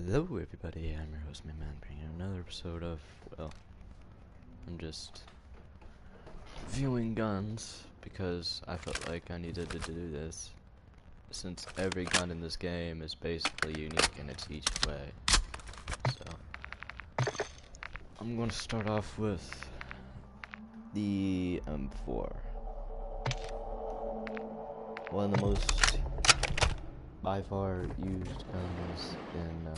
Hello everybody, I'm your host, my man, bringing another episode of, well, I'm just viewing guns, because I felt like I needed to do this, since every gun in this game is basically unique in its each way. So, I'm going to start off with the M4. One of the most, by far, used guns in,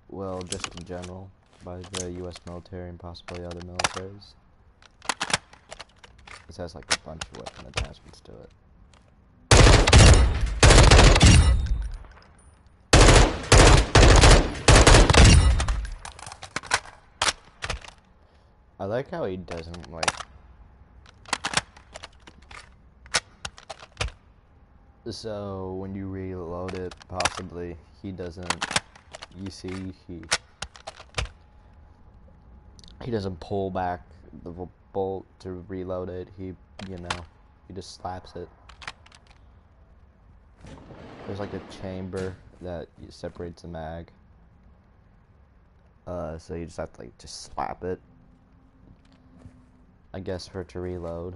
well, just in general, by the US military and possibly other militaries. This has like a bunch of weapon attachments to it. I like how he doesn't like... So, when you reload it, possibly, he doesn't... You see, he doesn't pull back the bolt to reload it. He just slaps it. There's like a chamber that separates the mag. So you just have to like just slap it, I guess, for it to reload.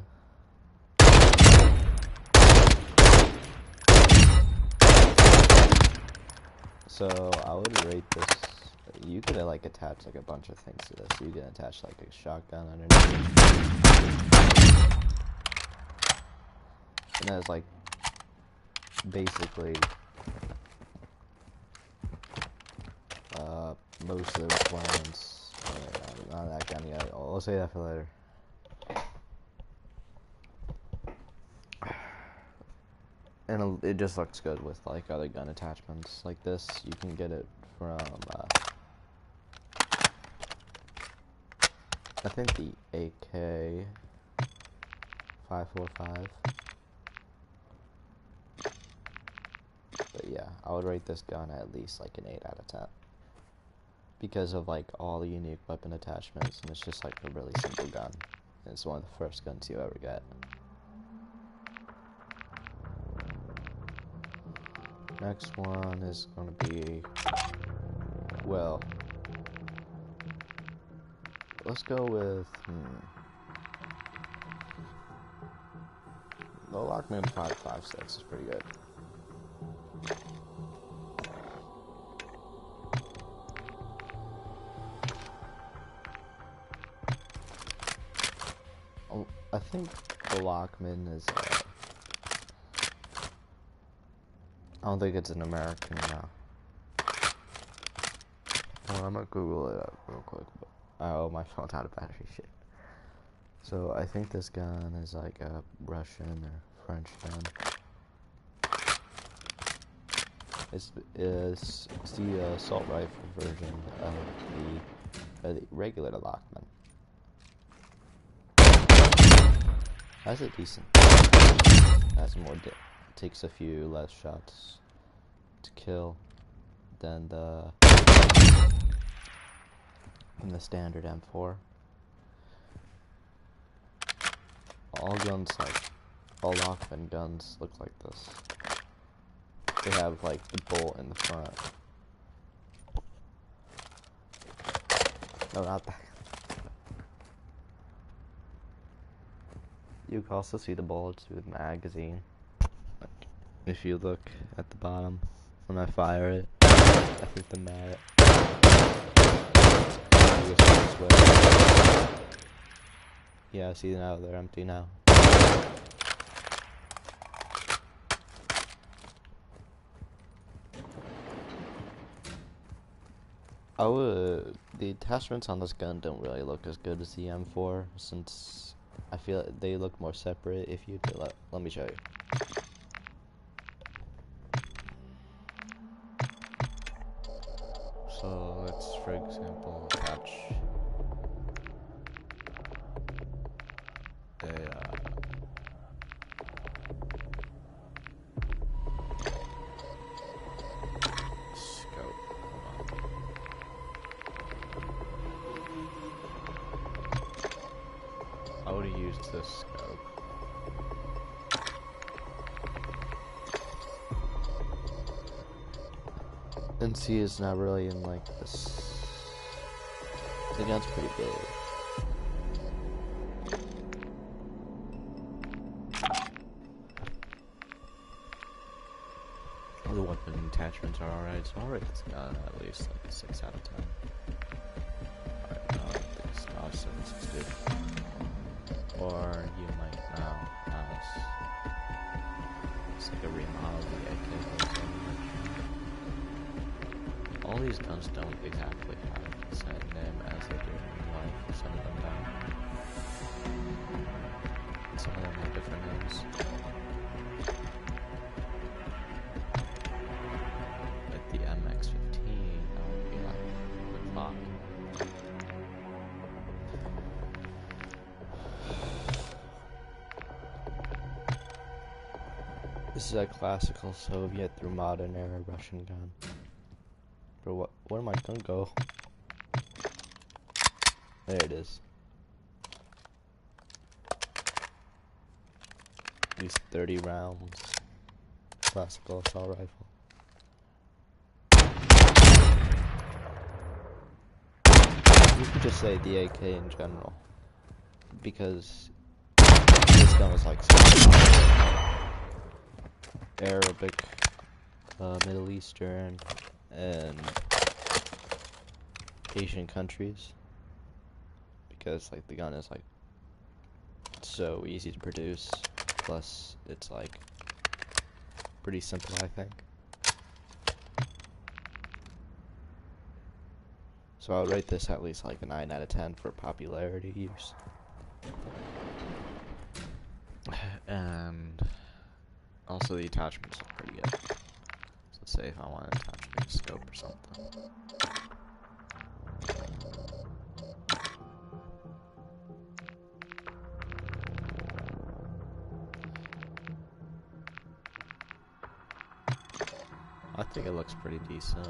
So I would rate this. You could like attach like a bunch of things to this. You can attach like a shotgun underneath. And that's like basically most of the requirements. Not that gun yet. I'll say that for later. And it just looks good with like other gun attachments like this. You can get it from I think the AK 545. But yeah, I would rate this gun at least like an 8 out of 10. Because of like all the unique weapon attachments, and it's just like a really simple gun. And it's one of the first guns you ever get. Next one is gonna be, well, let's go with, the Lockman 5.56 is pretty good. I think the Lockman is, I don't think it's an American, well, I'm gonna Google it up real quick, but, oh, my phone's out of battery, shit. So, I think this gun is like a Russian or French gun. It's the assault rifle version of the regular Lockman. That's a decent. That's more. Takes a few less shots to kill than the standard M4. All guns, like all Lockman guns, look like this. They have like the bolt in the front. No, not that. You can also see the bullets through the magazine. If you look at the bottom, when I fire it, I think the mag. Yeah, see now they're empty now. The attachments on this gun don't really look as good as the M4, since I feel like they look more separate. If you do, let me show you. So let's, for example, attach a scope. I would have used this scope. NC is not really in like this. The gun's pretty big. The weapon attachments are alright, so already it's got at least like a 6 out of 10. Alright, no, I think it's not 762. Or you might now have it's like a remodel of the AK. All these guns don't exactly have the same name as they do in real life. Some of them don't. Some of them have different names. Like the MX-15, that would be like the clock. This is a classical Soviet through modern era Russian gun. Bro, where my gun go? There it is. At least 30 rounds. Classical assault rifle. You could just say the AK in general. Because this gun was like Arabic, Middle Eastern, and Asian countries, because like the gun is like so easy to produce, plus it's like pretty simple, I think. So I'll rate this at least like a 9 out of 10 for popularity use. And also the attachments are pretty good. So say if I want to attach like a scope or something. I think it looks pretty decent.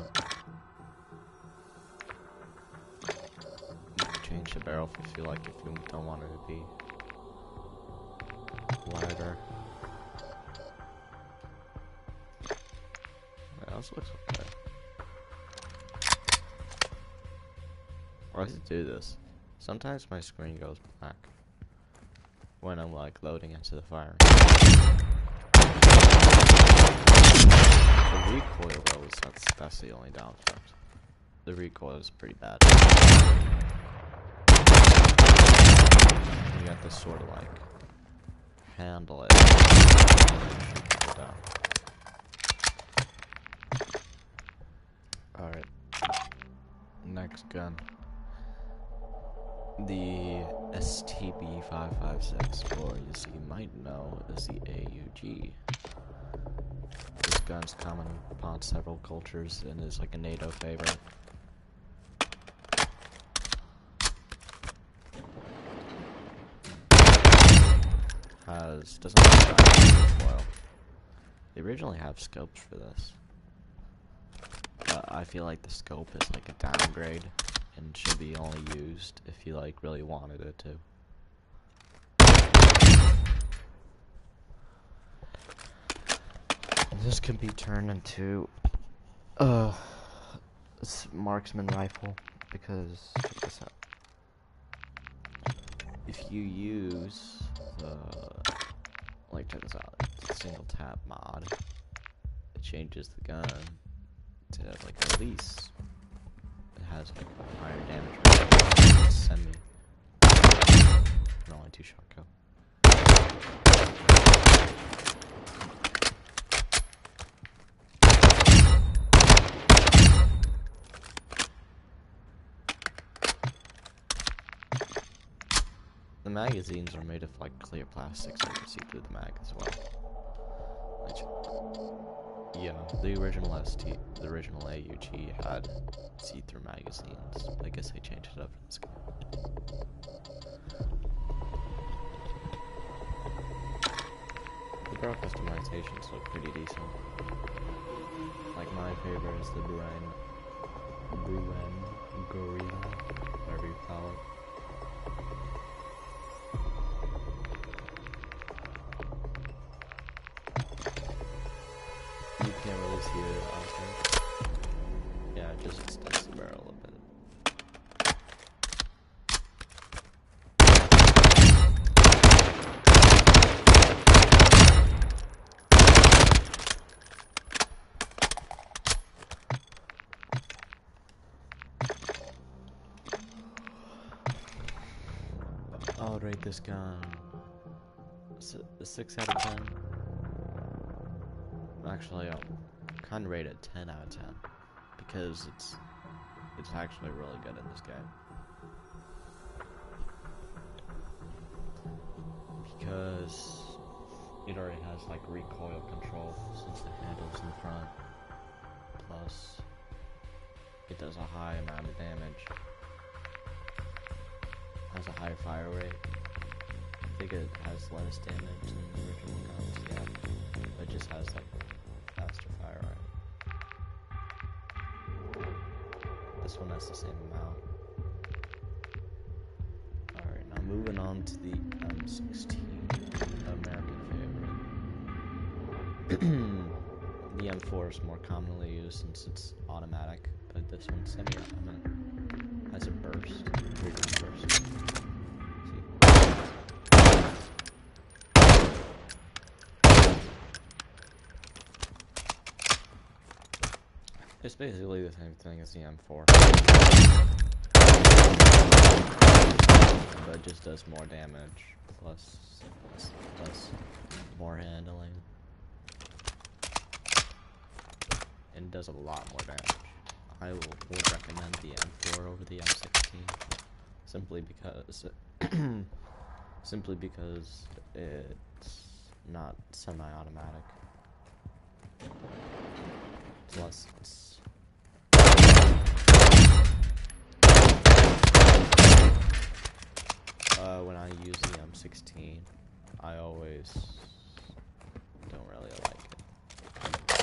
You can change the barrel if you feel like, if you don't want it to be wider. This looks okay. I like to do this. Sometimes my screen goes black when I'm like loading into the firing. The recoil though is that's the only downside. The recoil is pretty bad. You got to sort of like handle it. Alright. Next gun. The STB-556, or as you might know, is the AUG. This gun's common upon several cultures and is like a NATO favorite. Doesn't have recoil. They originally have scopes for this. I feel like the scope is like a downgrade and should be only used if you like really wanted it to. This can be turned into marksman rifle, because check this out. If you use the check this out, it's a single tap mod. It changes the gun to like at least it has like a higher damage rate. Semi. And only 2 shot kill. The magazines are made of like clear plastic, so you can see through the mag as well. Yeah, the original AUG had see-through magazines. I guess they changed it up for this game. The barrel customizations look pretty decent. Like my favorite is the Bruen Gorilla, whatever you call it. You can't really see it, I think. Yeah, it just extends the barrel a bit. I would rate this gun a 6 out of 10. Actually, I'll kind of rate it 10 out of 10 because it's actually really good in this game. Because it already has like recoil control since the handle's in the front. Plus, it does a high amount of damage. Has a high fire rate. I think it has less damage than the original guns, yeah. But it just has like faster fire rate. This one has the same amount. Alright, now moving on to the M16, American favorite. The M4 is more commonly used since it's automatic, but this one's semi-automatic. Has a burst, burst. It's basically the same thing as the M4, but it just does more damage, plus more handling, and does a lot more damage. I would recommend the M4 over the M16, simply because it's not semi-automatic. Plus, when I use the M16, I always don't really like it.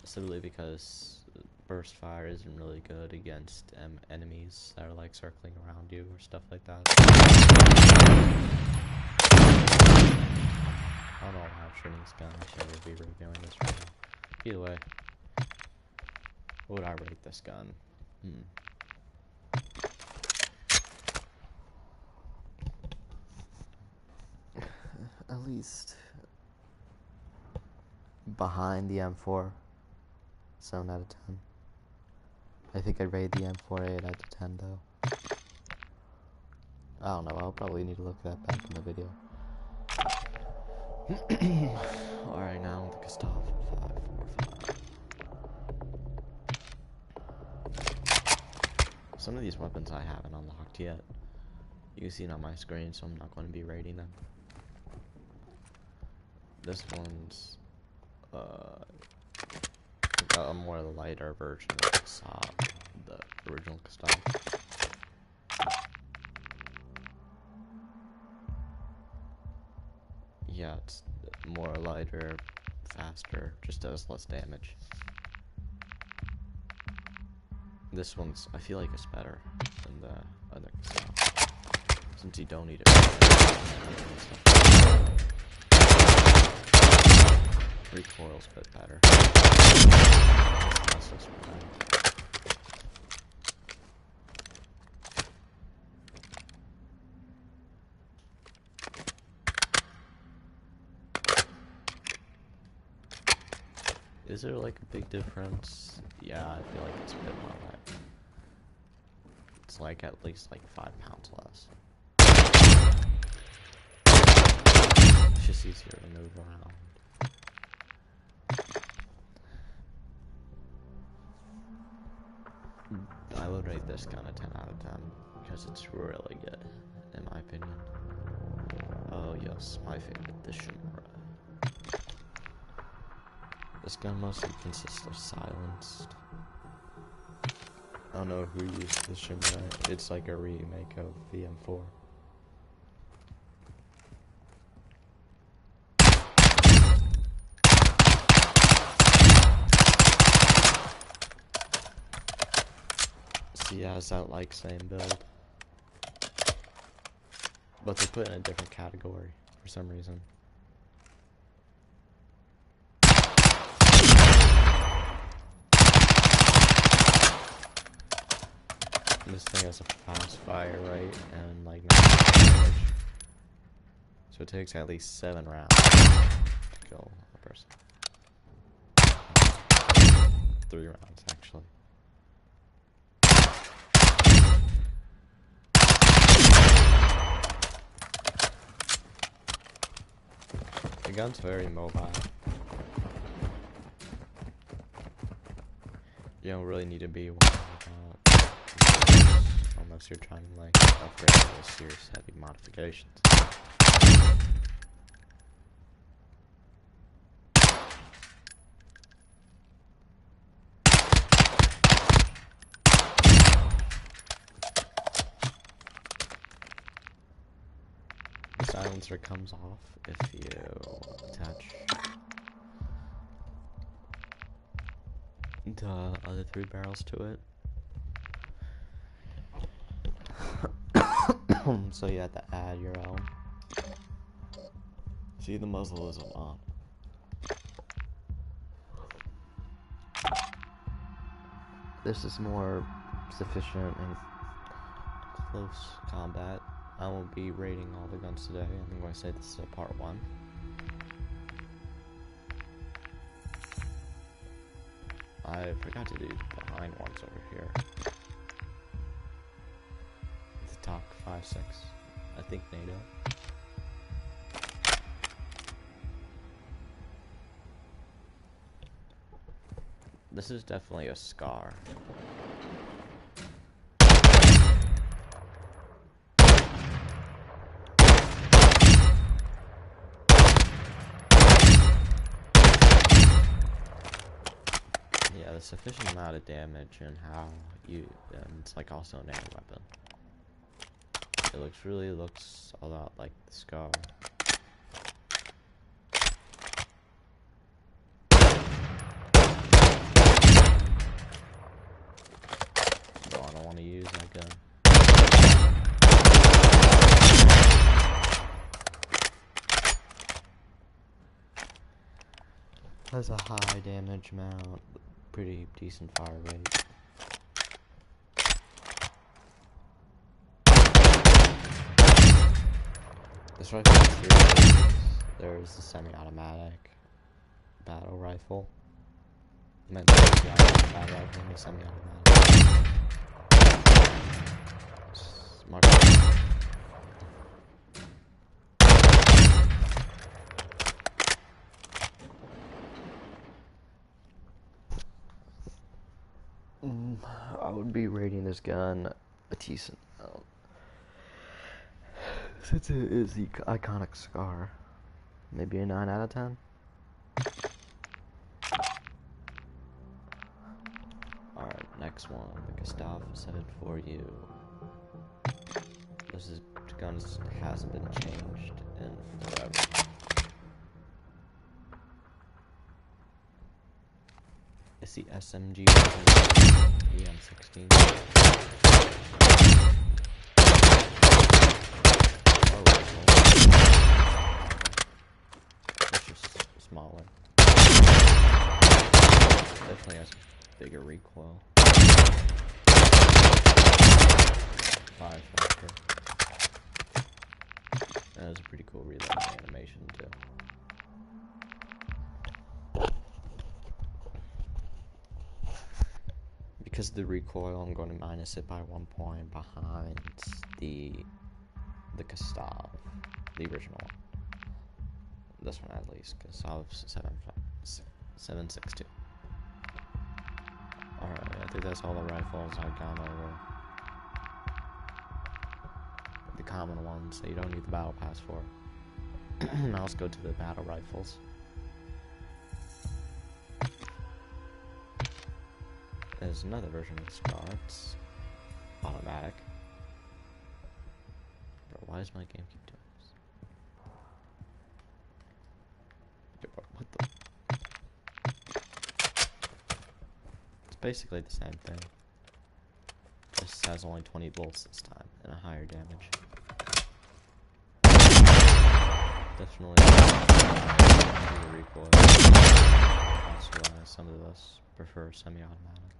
Simply because burst fire isn't really good against enemies that are like circling around you or stuff like that. I don't know how I'm shooting this gun. I should be reviewing this right now. Either way, what would I rate this gun? At least behind the M4, 7 out of 10. I think I'd rate the M4 8 out of 10 though. I don't know, I'll probably need to look that back in the video. Alright, now the Gestapo 545. Some of these weapons I haven't unlocked yet. You can see it on my screen, so I'm not going to be rating them. This one's a more lighter version of the original Gestapo. Yeah, it's more lighter, faster, just does less damage. This one's, I feel like it's better than the other stuff, since you don't need it. Recoil's a bit better. Is there like a big difference? Yeah, I feel like it's a bit more light. It's like at least like 5 pounds less. It's just easier to move around. I would rate this gun a 10 out of 10 because it's really good, in my opinion. Oh yes, my favorite, the Shimura. This gun mostly consists of silenced. I don't know who used the Shimura. It's like a remake of the M4. See, it has that like same build, but they put it in a different category for some reason. this thing has a fast fire rate and like 9 damage. So it takes at least 7 rounds to kill a person. 3 rounds actually. The gun's very mobile. You don't really need to be worried about unless you're trying to like upgrade those serious heavy modifications. The silencer comes off if you attach the other 3 barrels to it. So you have to add your own. See, the muzzle isn't on. This is more sufficient in close combat. I won't be rating all the guns today. I'm going to say this is a part 1. I forgot to do the behind ones over here. The TOC 5.6. I think NATO. This is definitely a SCAR. Yeah, the sufficient amount of damage and how you, and it's like also an air weapon. It really looks a lot like the SCAR. No, I don't want to use that gun. Has a high damage amount, pretty decent fire rate. This rifle has 3 versions. There's the semi-automatic battle rifle. I meant the battle rifle and the semi-automatic. Smart. I would be rating this gun a decent amount. Since it is the iconic SCAR, maybe a 9 out of 10. Alright, next one, the Gustav is headed for you. This gun hasn't been changed in forever. It's the SMG EM16. It's just smaller. Definitely has bigger recoil. 5 factor. That was a pretty cool reload animation too. Because of the recoil, I'm going to minus it by 1 point behind the Gustav, the original one. This one at least, Gustav 7.62. Alright, I think that's all the rifles I've gone over. The common ones that you don't need the battle pass for. Now let's go to the battle rifles. There's another version of the SCAR. It's automatic. Bro, why does my game keep doing this? What the? It's basically the same thing. This has only 20 volts this time and a higher damage. Definitely recoil. That's why some of us prefer semi-automatic.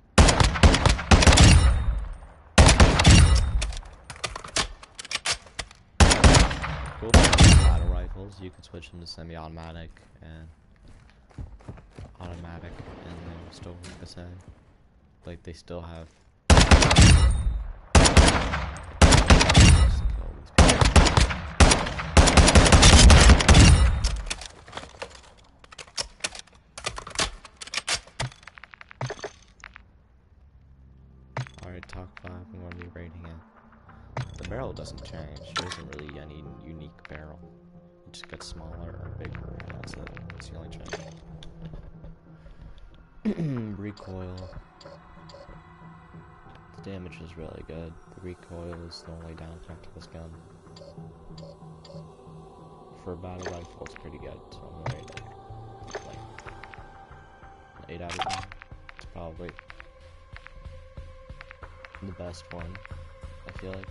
cool thing about battle rifles, you can switch them to semi-automatic and automatic, and they still work the same. Like, they still have. Alright, talk 5, I'm going to be rating it. The barrel doesn't change. There isn't really any unique barrel. It just gets smaller or bigger. That's it. That's the only change. Recoil. The damage is really good. The recoil is the only downside to this gun. For a battle rifle, it's pretty good. So I'm gonna rate it like an 8 out of 10. It's probably the best one, I feel like.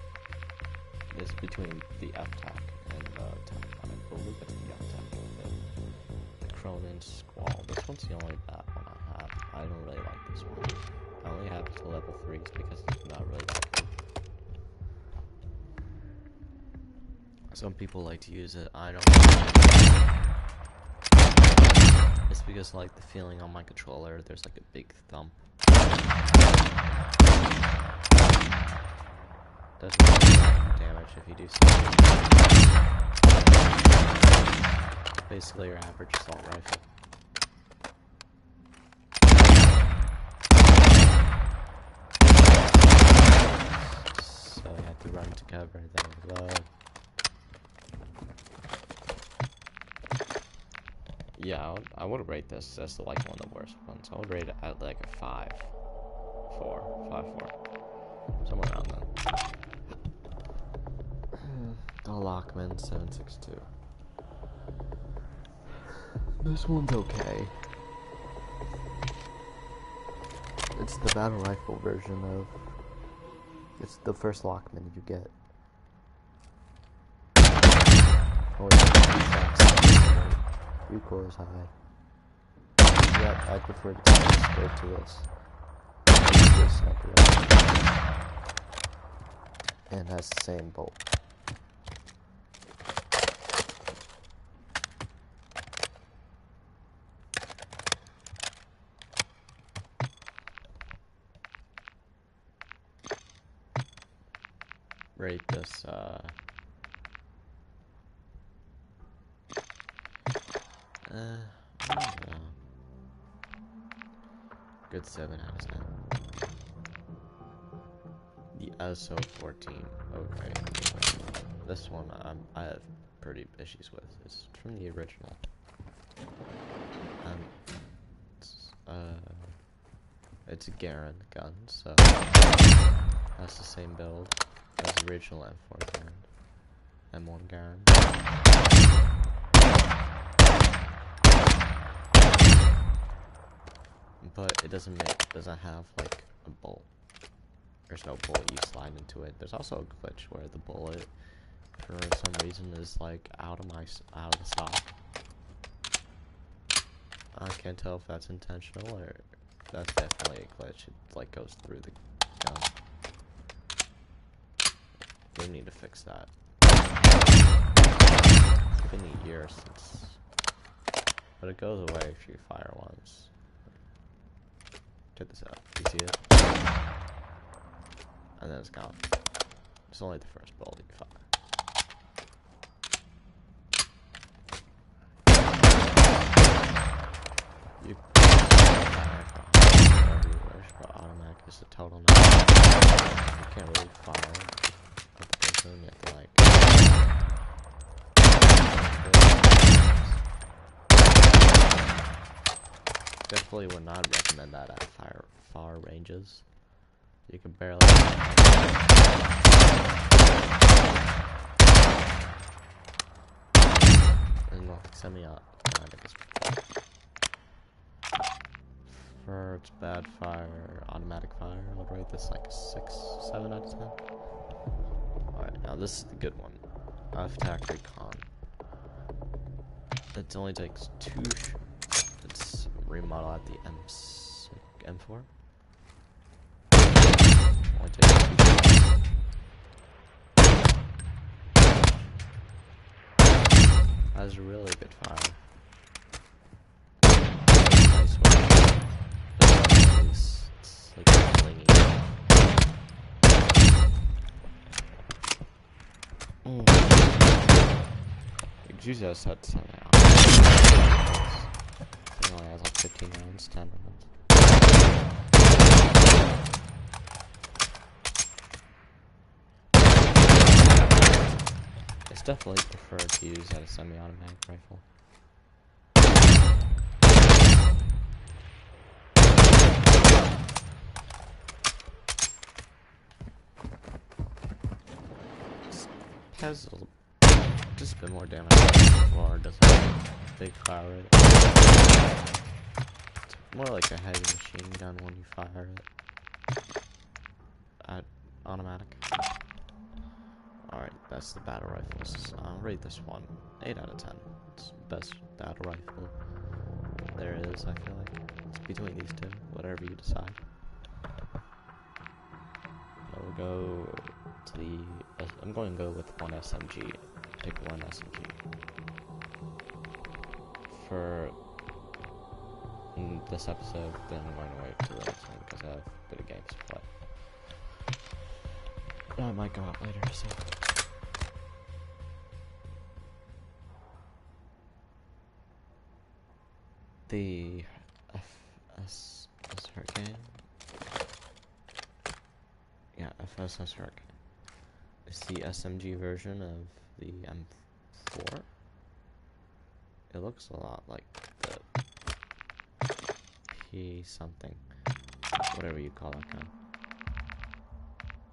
It's between the F-Tac and the TAC. I'm a little bit of the F-Tac and the Cronin Squall. This one's the only bad one I have. I don't really like this one. I only have it to level 3s because it's not really that good. Some people like to use it. I don't like it. It's because I like the feeling on my controller. There's like a big thump. Doesn't really damage if you do something. Basically your average assault rifle. So you have to run to cover, then reload. Yeah, I would rate this as like one of the worst ones. I would rate it at like a 5, 4, 5, 4. Somewhere around that. The Lockman 762. This one's okay. It's the battle rifle version of. It's the first Lockman you get. Recoil is high. Yeah, I prefer to go straight to this. And has the same bolt. Rate this, I don't know. Good 7 out of 10. The SO14, okay. This one I have pretty issues with. It's from the original. It's a Garand gun, so that's the same build as the original M4 Garand. M1 Garand. But it doesn't have like a bolt. There's no bullet you slide into it. There's also a glitch where the bullet, for some reason, is like out of the stock. I can't tell if that's intentional or that's definitely a glitch. It like goes through the gun. They need to fix that. It's been a year since, but it goes away if you fire once. Check this out. You see it? And then it's gone. It's only the first bullet you fire. You but automatic is the total number. You can't really fire at the person. You have to like. Definitely would not recommend that at far ranges. You can barely. And like semi-automatic is for its bad fire, automatic fire. I would rate this like a 6, 7 out of 10. Alright, now this is the good one. F-Tac Recon. It only takes 2. It's remodel at the M4. Only takes 2. Has really good fire. Nice one. It's like slingy. Usually I set something out. It only has like 15 rounds, 10 rounds. It's definitely preferred to use at a semi-automatic rifle. It has just a bit more damage before it doesn't have a big fire rate. It's more like a heavy machine gun when you fire it at automatic. Alright, that's the battle rifles. I'll rate this one 8 out of 10. It's the best battle rifle there is, I feel like. It's between these two, whatever you decide. I'll go to the... I'm going to go with one SMG. Pick one SMG. For this episode, then I'm going to wait to the next one because I have a bit of games to play. I might go out later, so... The FS Hurricane? Yeah, FSS Hurricane. It's the SMG version of the M4. It looks a lot like the P something. Whatever you call that gun.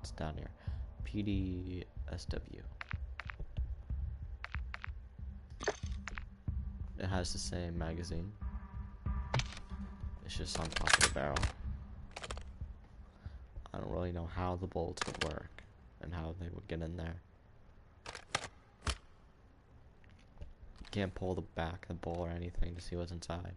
It's down here. PDSW. It has the same magazine. It's just on top of the barrel. I don't really know how the bullets would work and how they would get in there. You can't pull the back of the bowl or anything to see what's inside.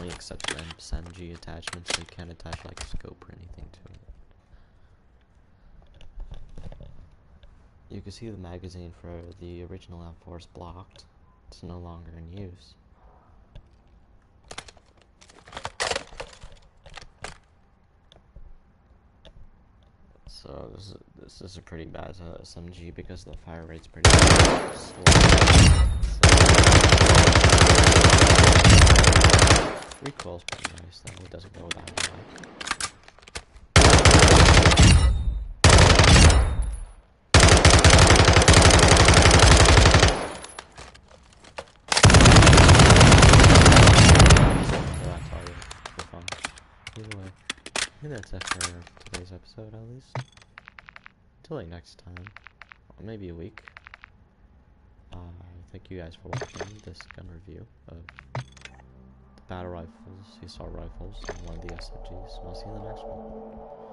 Except for SMG attachments, so you can't attach like a scope or anything to it. You can see the magazine for the original M4 is blocked. It's no longer in use. So this is a pretty bad SMG because the fire rate's pretty slow. Recoil's pretty nice though, it doesn't go that high. Either way, I think that's it for today's episode at least. Until like next time, or maybe a week. Thank you guys for watching this gun review of battle rifles, assault rifles, and one of the SMGs. I'll see you in the next one.